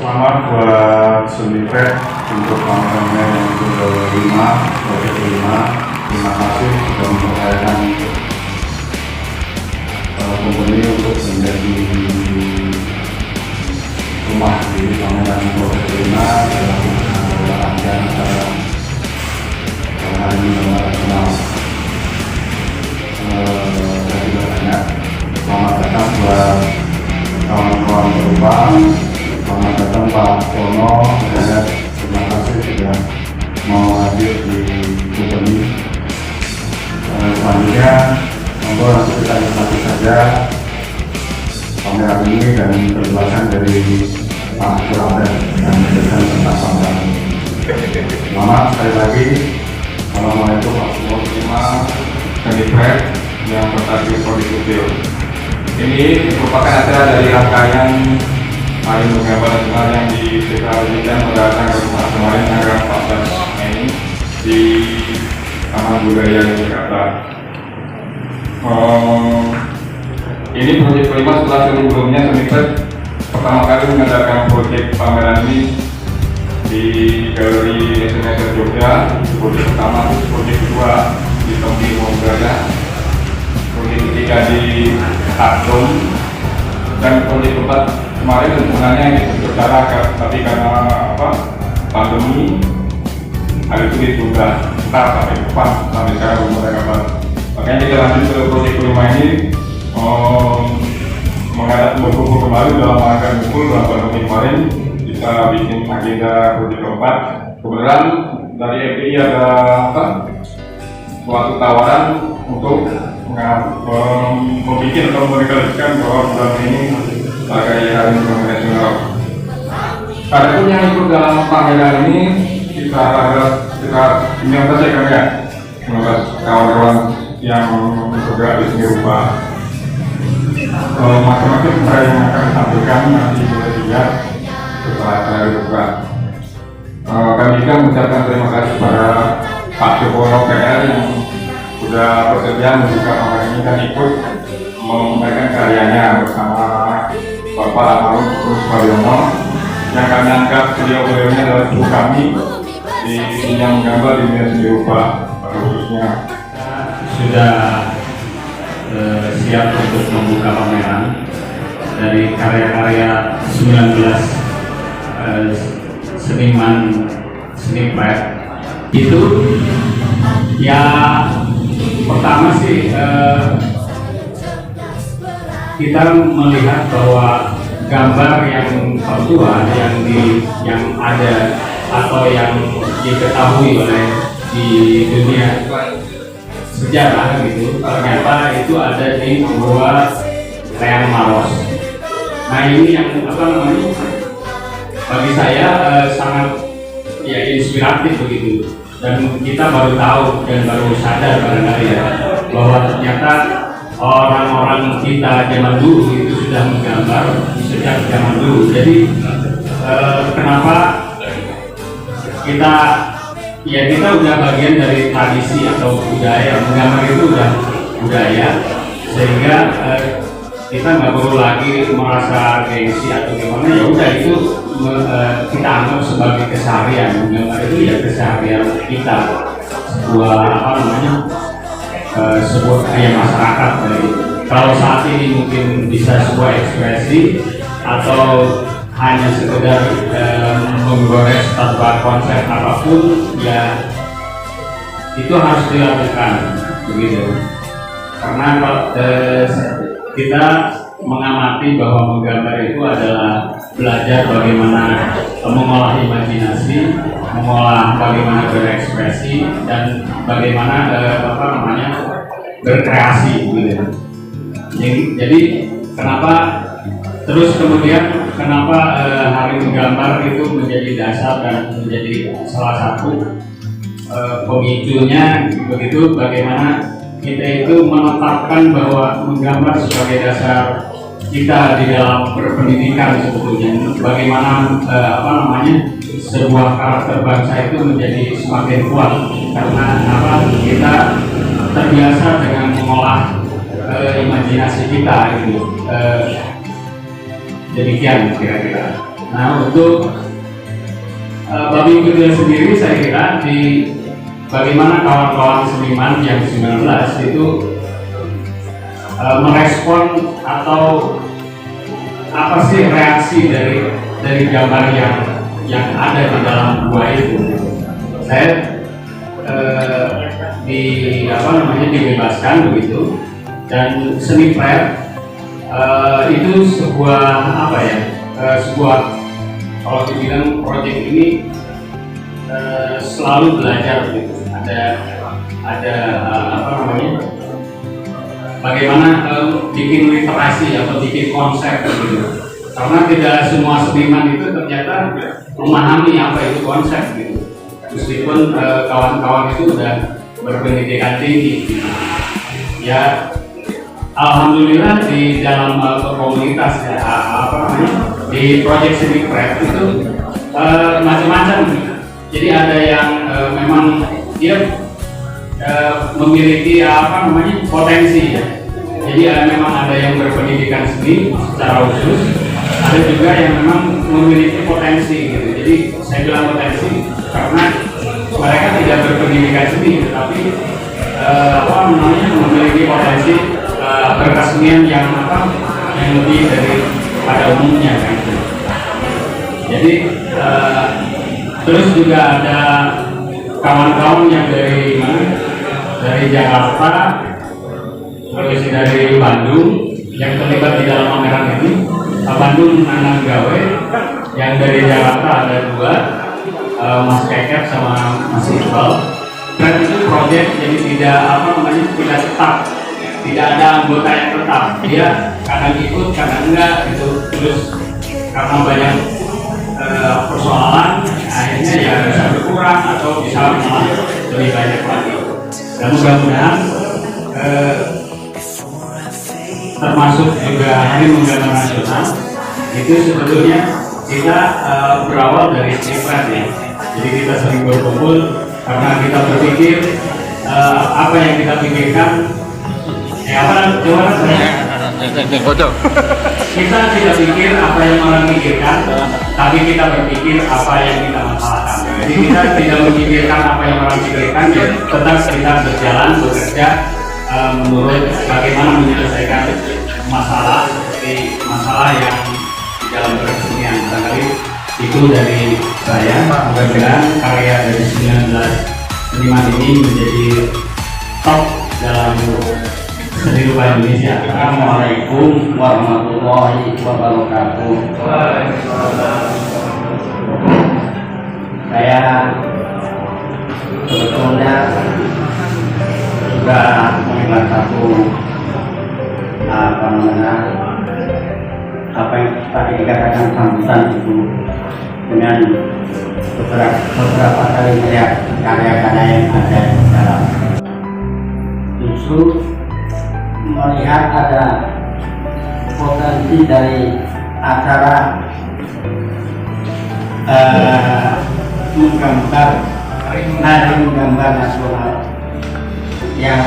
Selamat buat Sunifed untuk pamerannya yang ke-5, proyek ke-5. Terima kasih sudah mempercayakan company untuk menjadi rumah di pameran proyek ke-5 dalam rangkaian acara Hari Minum Nasional. Saya juga banyak. Selamat datang buat kawan-kawan perubahan. Selamat datang Pak Pono. Terima kasih sudah mau hadir di company. Selanjutnya, monggo langsung kita nikmati saja pameran ini dan penjelasan dari Pak Juragan yang memberikan tentang pameran ini. Selamat sekali lagi. Assalamualaikum warahmatullahi wabarakatuh. Sunifed yang bertajuk Produk. Ini merupakan acara dari rangkaian Hari Menggambar Nasional yang dideklarasikan pada tanggal kemarin tanggal 14 Mei di Taman Budaya Jakarta. Ini proyek kelima setelah sebelumnya Sunifed pertama kali mengadakan proyek pameran ini di Galeri SNSR Jogja. Proyek pertama, proyek kedua di Tompi Monggaya, proyek ketiga di Takdom, dan proyek keempat kemarin sebenarnya ini berjalan tapi karena pandemi hari itu ditunda sampai depan sampai sekarang belum ada kabar. Makanya kita lanjut ke proyek kelima ini berkumpul kembali dalam rangka kumpul dalam pandemi kemarin kita bikin agenda proyek keempat. Kebetulan dari FPI ada suatu tawaran untuk membuat atau merealisasikan bahwa bulan ini sebagai Hari Minum Nasional. Adapun yang ikut dalam pameran ini kita ada 19 ya kan ya, 19 kawan-kawan yang bergerak di seni rupa. Macam-macam cara yang akan ditampilkan nanti kita lihat setelah saya buka. Kami juga mengucapkan terima kasih kepada Pak Jokowi PR yang sudah bersedia membuka pameran ini dan ikut memamerkan karyanya bersama Bapak almarhum Terus Waryono yang kami anggap beliau-beliaunya adalah guru kami di bidang gambar di dunia seni rupa khususnya. Sudah siap untuk membuka pameran dari karya-karya 19 seniman Sunifed. Itu ya pertama sih kita melihat bahwa gambar yang tertua yang ada atau yang diketahui oleh di dunia sejarah gitu, ternyata itu ada di Gua Leang Maros. Nah ini yang bagi saya sangat ya inspiratif begitu, dan kita baru tahu dan baru sadar barangkali ya bahwa ternyata orang-orang kita zaman dulu itu sudah menggambar sejak zaman dulu. Jadi kenapa kita udah bagian dari tradisi atau budaya, menggambar itu udah budaya, sehingga kita nggak perlu lagi merasa gengsi atau gimana. Ya udah itu kita anggap sebagai keseharian. Menggambar itu ya keseharian kita, sebuah karya masyarakat. Kalau saat ini mungkin bisa sebuah ekspresi atau hanya sekedar menggores tanpa konsep apapun, ya itu harus dilakukan begitu. Karena kita mengamati bahwa menggambar itu adalah belajar bagaimana mengolah imajinasi, mengolah bagaimana berekspresi, dan bagaimana berkreasi gitu. Jadi kenapa Hari Menggambar itu menjadi dasar dan menjadi salah satu pemicunya begitu, bagaimana kita itu menetapkan bahwa menggambar sebagai dasar kita di dalam berpendidikan sebetulnya, bagaimana sebuah karakter bangsa itu menjadi semakin kuat karena kita terbiasa dengan mengolah imajinasi kita gitu. Demikian kira-kira. Nah, untuk Babi Kutil sendiri saya kira di bagaimana kawan-kawan seniman yang 19 itu merespon atau apa sih reaksi dari gambar yang ada di dalam gua itu. Saya dibebaskan begitu, dan seni pret itu sebuah sebuah, kalau dibilang proyek ini selalu belajar gitu. Ada bagaimana bikin literasi atau bikin konsep gitu. Karena tidak semua seniman itu ternyata memahami apa itu konsep gitu. Meskipun kawan-kawan itu sudah berpendidikan tinggi gitu. Ya, alhamdulillah di dalam komunitas di proyek seni pret itu macam-macam. Jadi ada yang memang dia memiliki potensi ya. Jadi memang ada yang berpendidikan seni secara khusus, ada juga yang memang memiliki potensi gitu. Jadi saya bilang potensi karena mereka tidak berpendidikan seni, tetapi memiliki potensi berkesenian yang lebih daripada umumnya kan. Jadi terus juga ada kawan-kawan yang dari Jakarta, terus dari Bandung yang terlibat di dalam pameran ini. Bandung Nanang Gawe, yang dari Jakarta ada 2, Mas Keket sama Mas Iqbal. Dan itu proyek jadi tidak tetap, tidak ada anggota yang tetap. Dia kadang ikut, kadang enggak gitu. Terus karena banyak persoalan, akhirnya ya bisa berkurang atau bisa malah lebih banyak lagi. Dan mudah-mudahan termasuk juga Hari Menggambar Nasional itu sebetulnya kita berawal dari sifat ya. Jadi kita sering berkumpul karena kita berpikir apa yang kita pikirkan kita tidak pikir apa yang orang pikirkan, tapi kita berpikir apa yang kita masalahkan. Jadi kita tidak memikirkan apa yang orang pikirkan, ya tetap kita berjalan bekerja menurut bagaimana menyelesaikan masalah, seperti masalah yang di dalam kesenian. Barangkali itu dari saya. Mudah-mudahan karya dari 19 seniman ini menjadi top dalam seni rupa Indonesia. Assalamualaikum warahmatullahi wabarakatuh. Saya sebetulnya sudah membuat satu apa yang tadi dikatakan sambutan itu dengan beberapa kali melihat karya-karya yang ada di dalam. Justru melihat ada potensi dari acara menggambar Hari Menggambar Nasional yang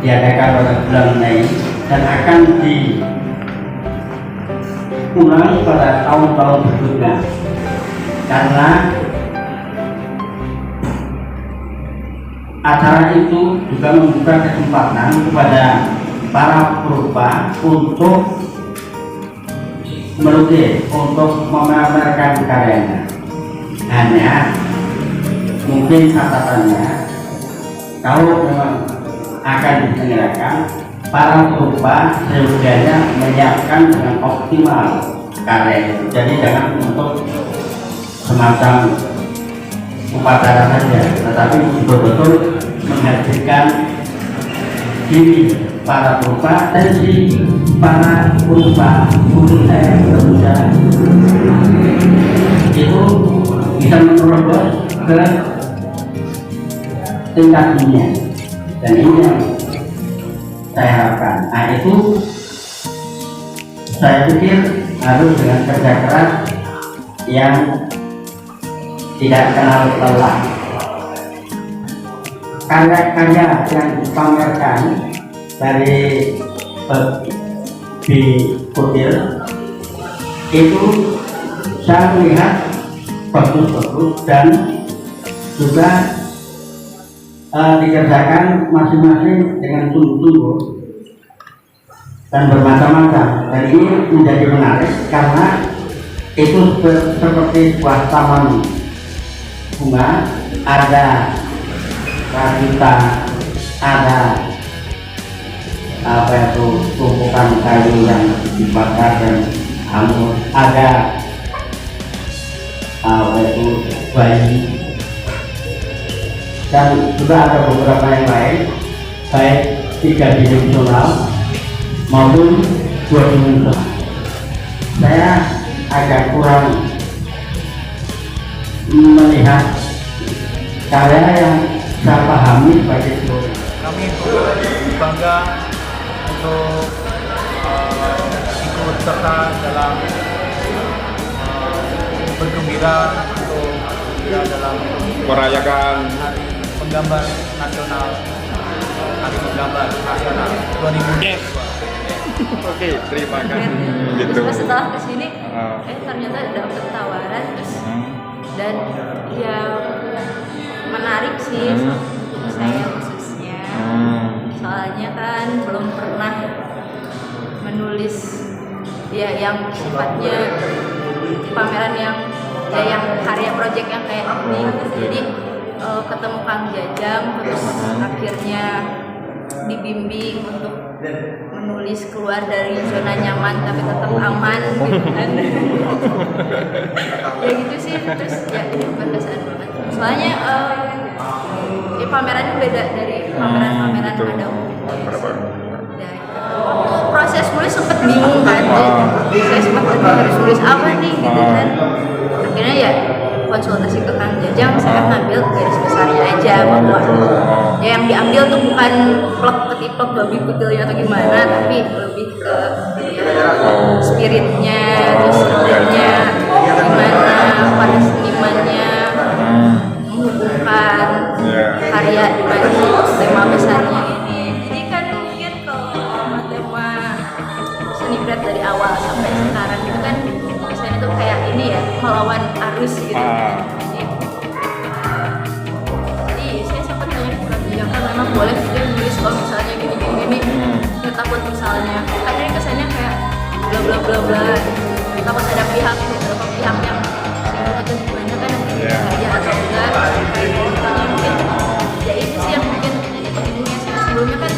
diadakan pada bulan Mei dan akan diulangi pada tahun-tahun berikutnya, karena acara itu juga membuka kesempatan kepada para perupa untuk melukis, untuk memamerkan karyanya. Hanya mungkin catatannya, kalau memang akan diselenggarakan, para perupa seyogianya menyiapkan dengan optimal karya itu. Jadi jangan untuk semacam upacara saja, tetapi betul-betul menghadirkan diri para perupa dan si para perupa untuk saya berusaha itu bisa menerobos ke tingkat dunia, dan ini yang saya harapkan. Nah, itu saya pikir harus dengan kerja keras yang tidak kenal lelah. Karya-karya yang dipamerkan dari di Kutil itu saya melihat bagus-bagus dan juga dikerjakan masing-masing dengan sungguh-sungguh dan bermacam-macam. Dan ini menjadi menarik karena itu seperti sebuah taman bunga, ada rajutan, ada apa itu tumpukan kayu yang dibakar dan hangus, ada apa itu bayi, dan juga ada beberapa yang lain, baik 3 dimensional maupun 2 dimensional. Saya agak kurang melihat karya yang saya pahami sebagai seluruh. Kami bangga untuk ikut serta dalam bergembira untuk dalam Merayakan Hari Penggambar Nasional, Hari Penggambar Nasional 2022. Oke, terima kasih. Gitu. Terus setelah kesini, ternyata dapet tawaran terus dan ya menarik sih untuk saya khususnya. Soalnya kan belum pernah menulis ya yang sifatnya pameran yang karya project yang kayak ini. Jadi ketemu Kang Jajang terus akhirnya dibimbing untuk menulis keluar dari zona nyaman tapi tetap aman gitu kan. Ya gitu sih, terus ya ini berkesan banget soalnya pamerannya beda dari pameran-pameran pada umumnya. Waktu proses nulis sempet bingung kan, saya sempet harus nulis apa nih gitu kan. Akhirnya ya konsultasi ke Kang Jajang, saya ngambil garis besarnya aja bahwa ya yang diambil tuh bukan plek ketiplek babi kutilnya atau gimana, tapi lebih ke spiritnya, terus idenya gimana para senimannya menghubungkan karya dengan tema besarnya ini. Jadi kan mungkin kalau tema seni berat dari awal sampai sekarang itu kan misalnya tuh kayak ini ya, melawan arus gitu. Jadi saya sempat tanya ke Kang kan memang boleh juga nulis kalau misalnya gini. Ya takut misalnya, kan ini kesannya kayak bla bla bla bla. Takut ada beberapa pihak yang singgung atau gimana kan ya atau enggak. Makanya mungkin ya itu sih yang mungkin jadi pentingnya sih. Sebelumnya kan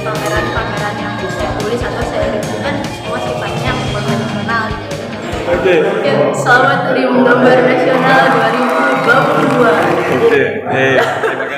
pameran-pameran yang saya tulis atau saya review kan semua sifatnya konvensional gitu. Oke, selamat Hari Penggambar Nasional 2022. Oke, terima kasih.